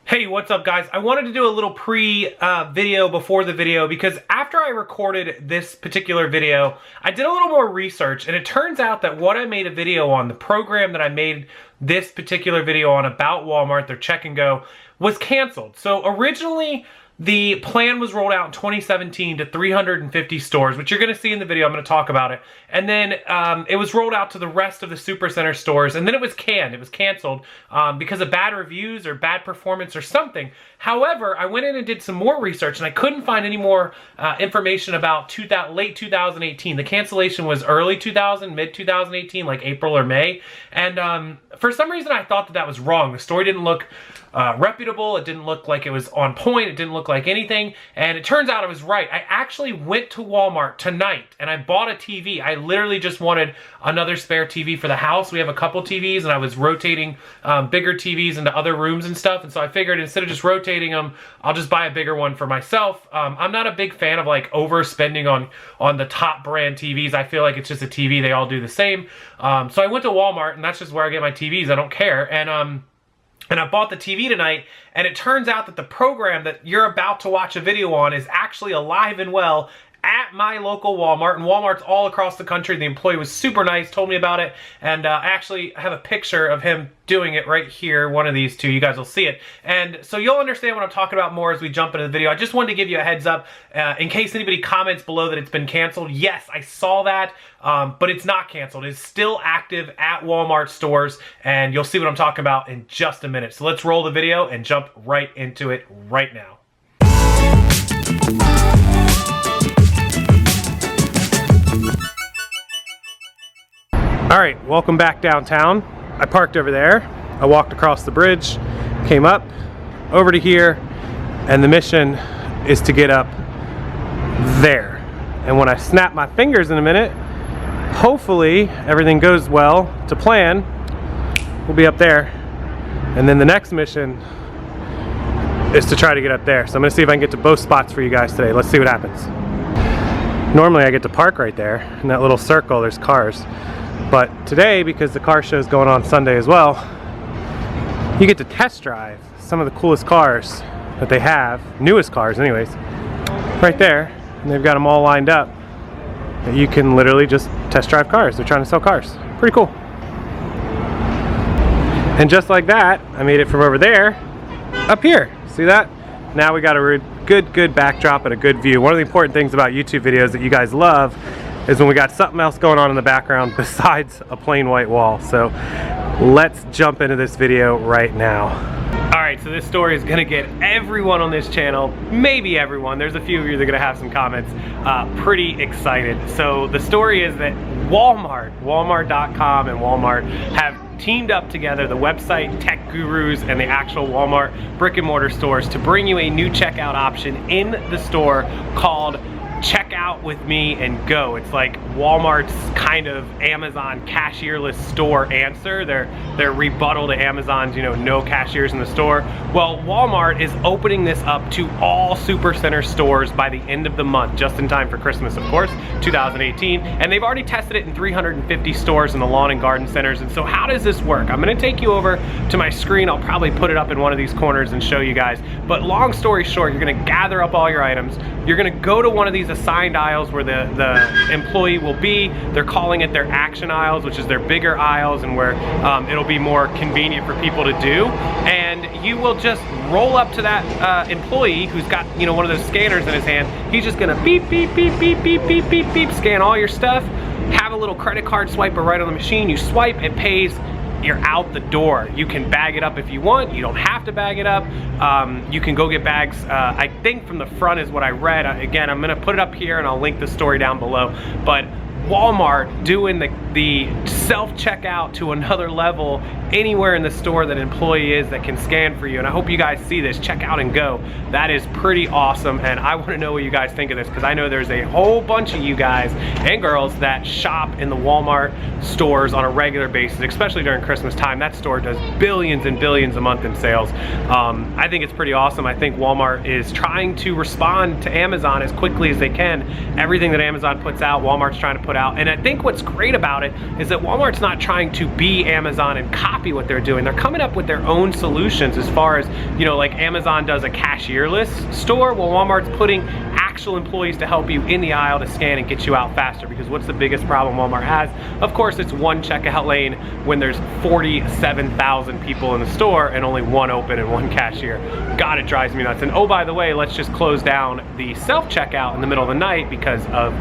Hey, what's up guys? I wanted to do a little pre-video before the video because after I recorded this particular video, I did a little more research and it turns out that what I made a video on, the program that I made this particular video on about Walmart, their check and go, was canceled. So originally, the plan was rolled out in 2017 to 350 stores, which you're going to see in the video. I'm going to talk about it. And then it was rolled out to the rest of the Supercenter stores, and then it was canned. It was canceled because of bad reviews or bad performance or something. However, I went in and did some more research, and I couldn't find any more information about late 2018. The cancellation was early 2000, mid 2018, like April or May. And for some reason, I thought that was wrong. The story didn't look reputable. It didn't look like it was on point. It didn't look like anything. And it turns out I was right. I actually went to Walmart tonight and I bought a TV. I literally just wanted another spare TV for the house. We have a couple TVs and I was rotating bigger TVs into other rooms and stuff. And so I figured instead of just rotating them, I'll just buy a bigger one for myself. I'm not a big fan of like overspending on the top brand TVs. I feel like it's just a TV. They all do the same. So I went to Walmart and that's just where I get my TVs. I don't care. And I bought the TV tonight, and it turns out that the program that you're about to watch a video on is actually alive and well at my local Walmart, and Walmart's all across the country. The employee was super nice, told me about it, and I actually have a picture of him doing it right here, one of these two. You guys will see it. And so you'll understand what I'm talking about more as we jump into the video. I just wanted to give you a heads up in case anybody comments below that it's been canceled. Yes, I saw that, but it's not canceled. It's still active at Walmart stores, and you'll see what I'm talking about in just a minute. So let's roll the video and jump right into it right now. All right, welcome back downtown. I parked over there. I walked across the bridge, came up over to here, and the mission is to get up there. And when I snap my fingers in a minute, hopefully everything goes well to plan, we'll be up there. And then the next mission is to try to get up there. So I'm gonna see if I can get to both spots for you guys today. Let's see what happens. Normally I get to park right there in that little circle, there's cars. But today, because the car show is going on Sunday as well, you get to test drive some of the coolest cars that they have, newest cars anyways, right there. And they've got them all lined up that you can literally just test drive cars. They're trying to sell cars. Pretty cool. And just like that, I made it from over there up here. See that? Now we got a good backdrop and a good view. One of the important things about YouTube videos that you guys love is when we got something else going on in the background besides a plain white wall. So let's jump into this video right now. All right, so this story is gonna get everyone on this channel, maybe everyone, there's a few of you that are gonna have some comments, pretty excited. So the story is that Walmart.com and Walmart have teamed up together, the website tech gurus and the actual Walmart brick and mortar stores, to bring you a new checkout option in the store called Check Out With Me and Go. It's like Walmart's kind of Amazon cashierless store answer. Their rebuttal to Amazon's, no cashiers in the store. Well, Walmart is opening this up to all Supercenter stores by the end of the month, just in time for Christmas, of course, 2018. And they've already tested it in 350 stores in the lawn and garden centers. And so how does this work? I'm gonna take you over to my screen. I'll probably put it up in one of these corners and show you guys. But long story short, you're gonna gather up all your items. You're gonna go to one of these assigned aisles where the employee will be. They're calling it their action aisles, which is their bigger aisles and where it'll be more convenient for people to do. And you will just roll up to that employee who's got one of those scanners in his hand. He's just gonna beep, beep, beep, beep, beep, beep, beep, beep, scan all your stuff, have a little credit card swiper right on the machine. You swipe, it pays, you're out the door. You can bag it up if you want. You don't have to bag it up. You can go get bags, I think from the front is what I read. Again, I'm gonna put it up here and I'll link the story down below. But Walmart doing the self-checkout to another level anywhere in the store that an employee is that can scan for you. And I hope you guys see this. Check Out and Go. That is pretty awesome. And I want to know what you guys think of this because I know there's a whole bunch of you guys and girls that shop in the Walmart stores on a regular basis, especially during Christmas time. That store does billions and billions a month in sales. I think it's pretty awesome. I think Walmart is trying to respond to Amazon as quickly as they can. Everything that Amazon puts out, Walmart's trying to put put out. And I think what's great about it is that Walmart's not trying to be Amazon and copy what they're doing. They're coming up with their own solutions as far as, you know, like Amazon does a cashierless store. Well, Walmart's putting actual employees to help you in the aisle to scan and get you out faster, because what's the biggest problem Walmart has? Of course, it's one checkout lane when there's 47,000 people in the store and only one open and one cashier. God, it drives me nuts. And oh, by the way, let's just close down the self-checkout in the middle of the night because of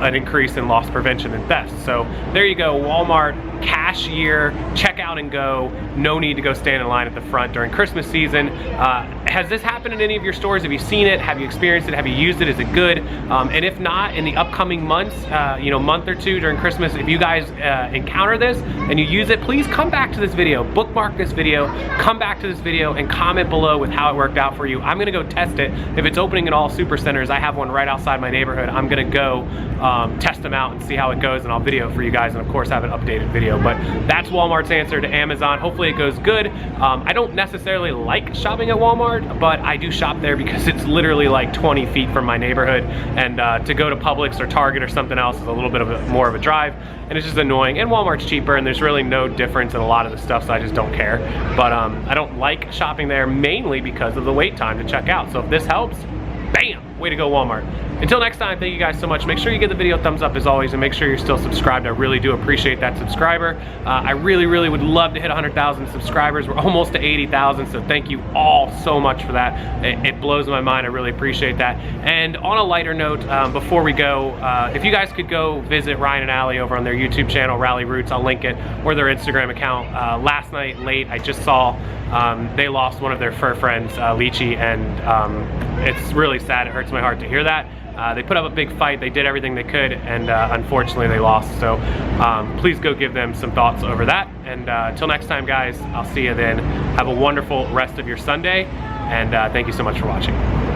an increase in loss prevention and theft. So there you go, Walmart cashier, checkout and go, no need to go stand in line at the front during Christmas season. Has this happened in any of your stores? Have you seen it? Have you experienced it? Have you used it? Is it good? And if not, in the upcoming months, you know, month or two during Christmas, if you guys encounter this and you use it, please come back to this video, bookmark this video, come back to this video and comment below with how it worked out for you. I'm gonna go test it. If it's opening in all super centers, I have one right outside my neighborhood. I'm gonna go test them out and see how it goes, and I'll video for you guys, and of course have an updated video. But that's Walmart's answer to Amazon. Hopefully it goes good. I don't necessarily like shopping at Walmart, but I do shop there because it's literally like 20 feet from my neighborhood, and to go to Publix or Target or something else is a little bit of more of a drive, and it's just annoying. And Walmart's cheaper, and there's really no difference in a lot of the stuff, so I just don't care. But I don't like shopping there mainly because of the wait time to check out. So if this helps, bam, way to go Walmart. Until next time, thank you guys so much. Make sure you give the video a thumbs up as always, and make sure you're still subscribed. I really do appreciate that subscriber. I really would love to hit 100,000 subscribers. We're almost to 80,000, so thank you all so much for that. It blows my mind. I really appreciate that. And on a lighter note, before we go, if you guys could go visit Ryan and Allie over on their YouTube channel, Rally Roots, I'll link it, or their Instagram account. Last night late, I just saw they lost one of their fur friends, Lychee, and it's really sad. It hurts my heart to hear that. They put up a big fight, they did everything they could, and unfortunately they lost. So please go give them some thoughts over that. And until next time, guys, I'll see you then. Have a wonderful rest of your Sunday, and thank you so much for watching.